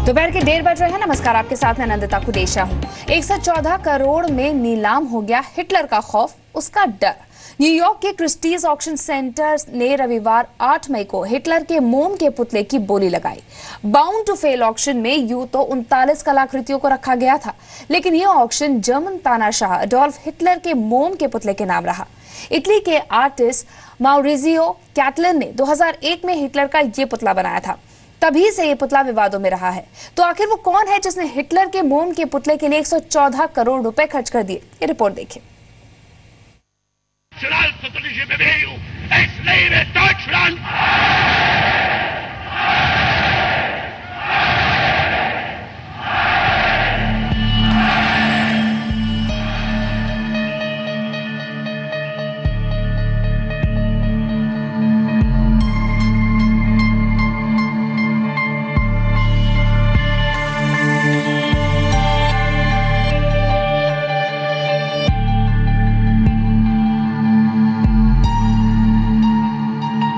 दोपहर के 1:30 बज रहे हैं। नमस्कार, आपके साथ मैं नंदिता कुदेशा हूँ। 114 करोड़ में नीलाम हो गया हिटलर का खौफ, उसका डर। न्यूयॉर्क के क्रिस्टीज ऑक्शन सेंटर ने रविवार 8 मई को हिटलर के मोम के पुतले की बोली लगाई। बाउंड टू फेल ऑक्शन में यूं तो 39 कलाकृतियों को रखा गया था, लेकिन यह ऑक्शन जर्मन तानाशाह एडोल्फ हिटलर के मोम के पुतले के नाम रहा। इटली के आर्टिस्ट माउरिजियो कैटलन ने 2001 में हिटलर का ये पुतला बनाया था। तभी से ये पुतला विवादों में रहा है। तो आखिर वो कौन है जिसने हिटलर के मोम के पुतले के लिए 114 करोड़ रुपए खर्च कर दिए? ये रिपोर्ट देखिए।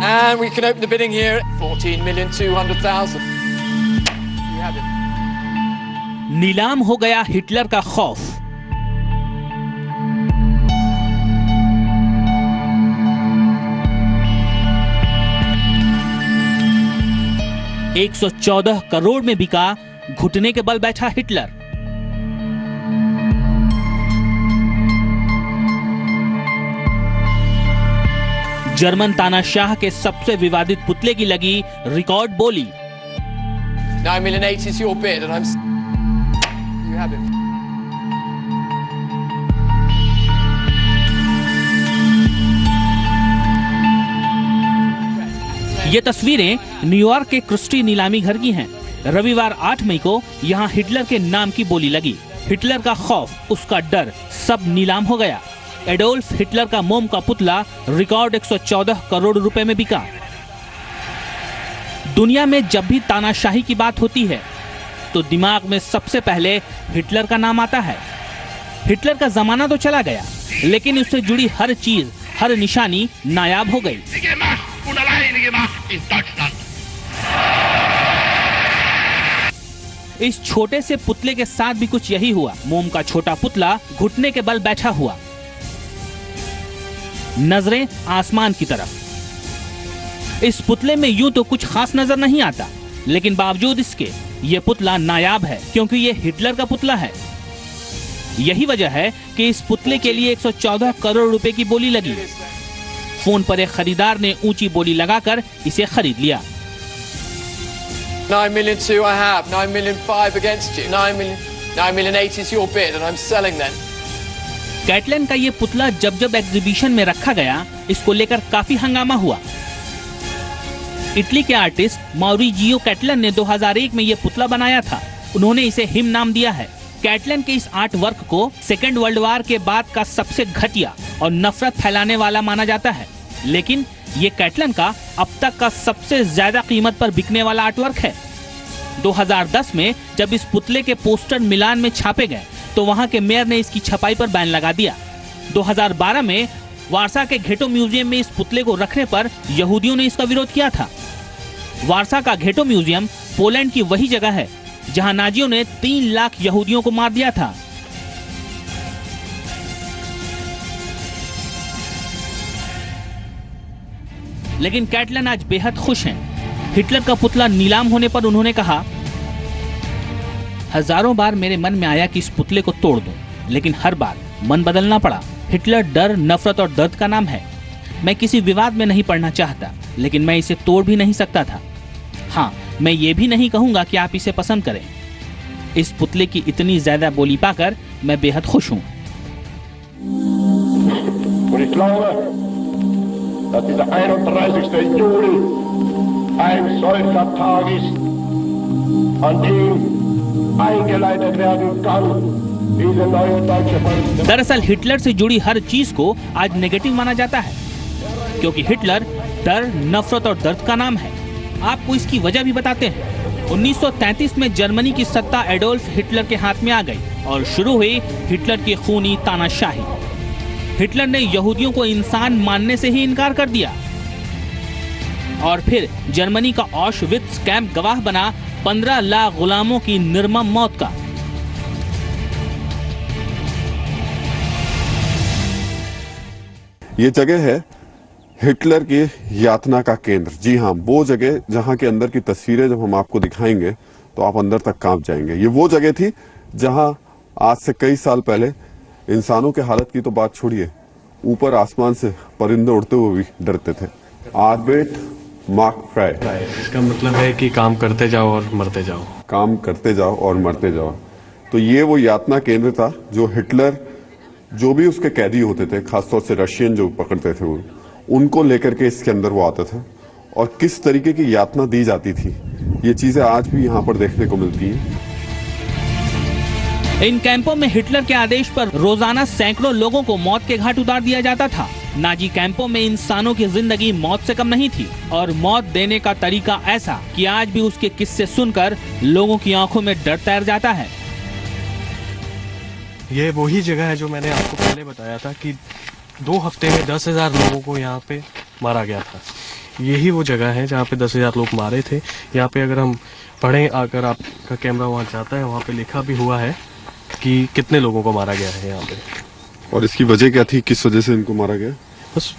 And we can open the bidding here at 14,200,000. You have it. नीलाम हो गया हिटलर का खौफ। $114 करोड़ में बिका घुटने के बल बैठा हिटलर। जर्मन तानाशाह के सबसे विवादित पुतले की लगी रिकॉर्ड बोली। 9,008,000 is your bid, and you have it. ये तस्वीरें न्यूयॉर्क के क्रिस्टी नीलामी घर की हैं। रविवार 8 मई को यहाँ हिटलर के नाम की बोली लगी। हिटलर का खौफ, उसका डर, सब नीलाम हो गया। एडोल्फ हिटलर का मोम का पुतला रिकॉर्ड 114 करोड़ रुपए में बिका। दुनिया में जब भी तानाशाही की बात होती है तो दिमाग में सबसे पहले हिटलर का नाम आता है। हिटलर का जमाना तो चला गया, लेकिन उससे जुड़ी हर चीज, हर निशानी नायाब हो गई। इस छोटे से पुतले के साथ भी कुछ यही हुआ। मोम का छोटा पुतला घुटने के बल बैठा हुआ, नजरें आसमान की तरफ। इस पुतले में यूं तो कुछ खास नजर नहीं आता, लेकिन बावजूद इसके ये पुतला नायाब है, क्योंकि ये हिटलर का पुतला है। यही वजह है कि इस पुतले के लिए 114 करोड़ रुपए की बोली लगी। फोन पर एक खरीदार ने ऊंची बोली लगाकर इसे खरीद लिया। 9,002,000 I have, 9,005,000 against you, 9,008,000 is your bid, and I'm selling then. कैटलन का ये पुतला जब एग्जीबिशन में रखा गया, इसको लेकर काफी हंगामा हुआ। इटली के आर्टिस्ट माउरिजियो कैटलन ने 2001 में ये पुतला बनाया था। उन्होंने इसे हिम नाम दिया है। कैटलन के इस आर्ट वर्क को सेकेंड वर्ल्ड वॉर के बाद का सबसे घटिया और नफरत फैलाने वाला माना जाता है, लेकिन ये कैटलन का अब तक का सबसे ज्यादा कीमत पर बिकने वाला आर्ट वर्क है। 2010 में जब इस पुतले के पोस्टर मिलान में छापे गए तो वहां के मेयर ने इसकी छपाई पर बैन लगा दिया। 2012 में वारसा के घेटो म्यूजियम में इस पुतले को रखने पर यहूदियों ने इसका विरोध किया था। वारसा का घेटो म्यूजियम पोलैंड की वही जगह है जहां नाजियों ने 3 लाख यहूदियों को मार दिया था। लेकिन कैटलन आज बेहद खुश हैं। हिटलर का पुतला नीलाम होने पर उन्होंने कहा, हजारों बार मेरे मन में आया कि इस पुतले को तोड़ दूं, लेकिन हर बार मन बदलना पड़ा। हिटलर डर, नफरत और दर्द का नाम है। मैं किसी विवाद में नहीं पड़ना चाहता, लेकिन मैं इसे तोड़ भी नहीं सकता था। हाँ, मैं ये भी नहीं कहूंगा कि आप इसे पसंद करें। इस पुतले की इतनी ज्यादा बोली पाकर मैं बेहद खुश हूँ। दरअसल हिटलर से जुड़ी हर चीज को आज नेगेटिव माना जाता है, क्योंकि हिटलर डर, नफरत और दर्द का नाम है। आपको इसकी वजह भी बताते हैं। 1933 में जर्मनी की सत्ता एडोल्फ हिटलर के हाथ में आ गई और शुरू हुई हिटलर की खूनी तानाशाही। हिटलर ने यहूदियों को इंसान मानने से ही इनकार कर दिया और फिर जर्मनी का ऑशविट्ज कैंप गवाह बना 15 लाख गुलामों की निर्मम मौत का। ये जगह है हिटलर की यातना का केंद्र। जी हाँ, वो जगह जहाँ के अंदर की तस्वीरें जब हम आपको दिखाएंगे तो आप अंदर तक कांप जाएंगे। ये वो जगह थी जहाँ आज से कई साल पहले इंसानों के हालत की तो बात छोड़िए, ऊपर आसमान से परिंदे उड़ते हुए भी डरते थे। आर्बेट मार्क फ्राई, इसका मतलब है कि काम करते जाओ और मरते जाओ। काम करते जाओ और मरते जाओ। तो ये वो यातना केंद्र था जो हिटलर, जो भी उसके कैदी होते थे, खासतौर से रशियन जो पकड़ते थे वो, उनको लेकर के इसके अंदर वो आता था और किस तरीके की यातना दी जाती थी, ये चीजें आज भी यहाँ पर देखने को मिलती हैं। इन कैंपों में हिटलर के आदेश पर रोजाना सैकड़ों लोगों को मौत के घाट उतार दिया जाता था। नाजी कैंपों में इंसानों की जिंदगी मौत से कम नहीं थी और मौत देने का तरीका ऐसा कि आज भी उसके किस्से सुनकर लोगों की आंखों में डर तैर जाता है। ये वही जगह है जो मैंने आपको पहले बताया था कि 2 हफ्ते में 10,000 लोगों को यहाँ पे मारा गया था। यही वो जगह है जहाँ पे 10,000 लोग मारे थे। यहाँ पे अगर हम पढ़ें, अगर आपका कैमरा वहाँ जाता है, वहाँ पे लिखा भी हुआ है कि कितने लोगों को मारा गया है यहाँ पे। और इसकी वजह क्या थी, किस वजह से इनको मारा गया? बस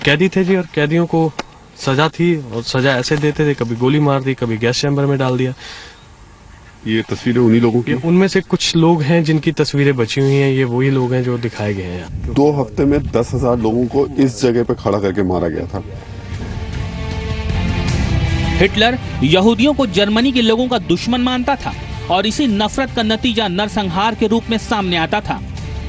कैदी थे जी, और कैदियों को सजा थी और सजा ऐसे देते थे, कभी गोली मार दी, कभी गैस चैम्बर में डाल दिया। ये तस्वीरें उन्हीं लोगों की? उनमें से कुछ लोग हैं जिनकी तस्वीरें बची हुई हैं। ये वही लोग हैं जो दिखाए गए हैं। 2 हफ्ते में 10,000 लोगों को इस जगह पे खड़ा करके मारा गया था। हिटलर यहूदियों को जर्मनी के लोगों का दुश्मन मानता था और इसी नफरत का नतीजा नरसंहार के रूप में सामने आता था।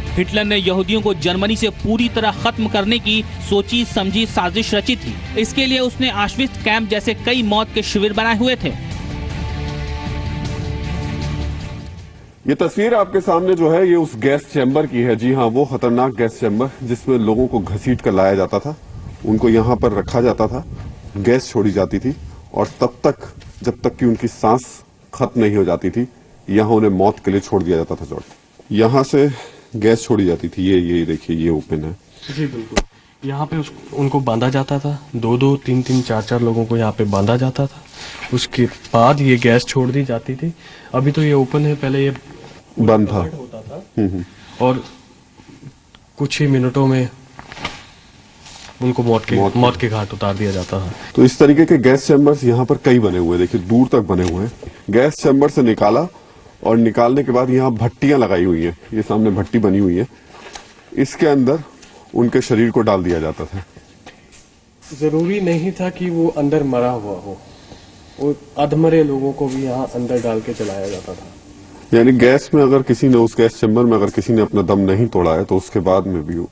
हिटलर ने यहूदियों को जर्मनी से पूरी तरह खत्म करने की सोची समझी साजिश रची थी। इसके लिए उसने ऑश्विट्ज कैंप जैसे कई मौत के शिविर बनाए हुए थे। ये तस्वीर आपके सामने जो है, ये उस गैस चैम्बर की है। जी हाँ, वो खतरनाक गैस चैम्बर जिसमें लोगों को घसीट कर लाया जाता था, उनको यहाँ पर रखा जाता था, गैस छोड़ी जाती थी और तब तक जब तक कि उनकी सांस खत्म नहीं हो जाती थी, यहाँ उन्हें मौत के लिए छोड़ दिया जाता था। जॉर्ज, यहाँ से गैस छोड़ी जाती थी। ये देखिए, ये ओपन है जी, बिल्कुल। यहाँ पे उनको बांधा जाता था, 2-2, 3-3, 4-4 लोगों को यहाँ पे बांधा जाता था। उसके बाद ये गैस छोड़ दी जाती थी। अभी तो ये ओपन है, पहले ये बंद था होता था और कुछ ही मिनटों में उनको मौत के घाट उतार दिया जाता था। तो इस तरीके के गैस चैम्बर्स यहाँ पर कई बने हुए हैं। देखिए, दूर तक बने हुए हैं। गैस चैम्बर से निकाला और निकालने के बाद यहाँ भट्टियां लगाई हुई हैं। ये सामने भट्टी बनी हुई है, इसके अंदर उनके शरीर को डाल दिया जाता था। जरूरी नहीं था कि वो अंदर मरा हुआ हो, वो अधमरे लोगों को भी यहाँ अंदर डाल के चलाया जाता था। यानी गैस में अगर किसी ने, उस गैस चैम्बर में अगर किसी ने अपना दम नहीं तोड़ा है तो उसके बाद में भी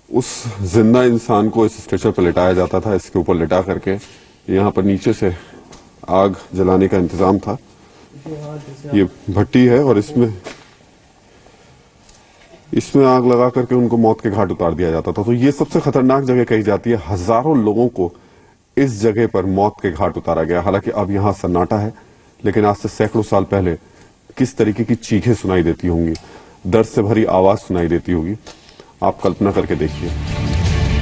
उस जिंदा इंसान को इस स्ट्रेचर पर लिटाया जाता था। इसके ऊपर लिटा करके यहाँ पर नीचे से आग जलाने का इंतजाम था। ये भट्टी है और इसमें आग लगा करके उनको मौत के घाट उतार दिया जाता था। तो ये सबसे खतरनाक जगह कही जाती है। हजारों लोगों को इस जगह पर मौत के घाट उतारा गया। हालांकि अब यहाँ सन्नाटा है, लेकिन आज से सैकड़ों साल पहले किस तरीके की चीखें सुनाई देती होंगी, दर्द से भरी आवाज सुनाई देती होगी, आप कल्पना करके देखिए।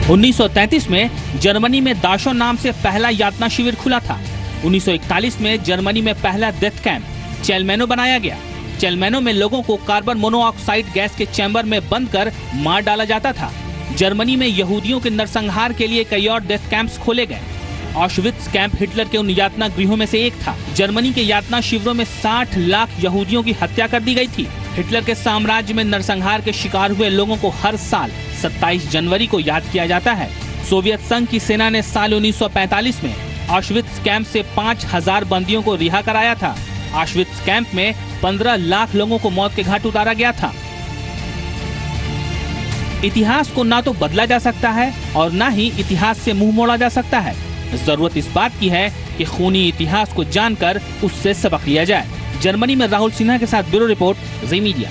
1933 में जर्मनी में दाशो नाम से पहला यातना शिविर खुला था। 1941 में जर्मनी में पहला डेथ कैंप चेलमेनो बनाया गया। चेलमेनो में लोगों को कार्बन मोनोऑक्साइड गैस के चैम्बर में बंद कर मार डाला जाता था। जर्मनी में यहूदियों के नरसंहार के लिए कई और डेथ कैंप्स खोले गए। ऑश्विट्ज कैंप हिटलर के उन यातना गृहों में से एक था। जर्मनी के यातना शिविरों में 60 लाख यहूदियों की हत्या कर दी गई थी। हिटलर के साम्राज्य में नरसंहार के शिकार हुए लोगों को हर साल 27 जनवरी को याद किया जाता है। सोवियत संघ की सेना ने साल 1945 में ऑश्विट्ज कैंप से 5,000 बंदियों को रिहा कराया था। ऑश्विट्ज कैंप में 15 लाख लोगों को मौत के घाट उतारा गया था। इतिहास को ना तो बदला जा सकता है और ना ही इतिहास से मुंह मोड़ा जा सकता है। जरूरत इस बात की है कि खूनी इतिहास को जानकर उससे सबक लिया जाए। जर्मनी में राहुल सिन्हा के साथ ब्यूरो रिपोर्ट, जी मीडिया।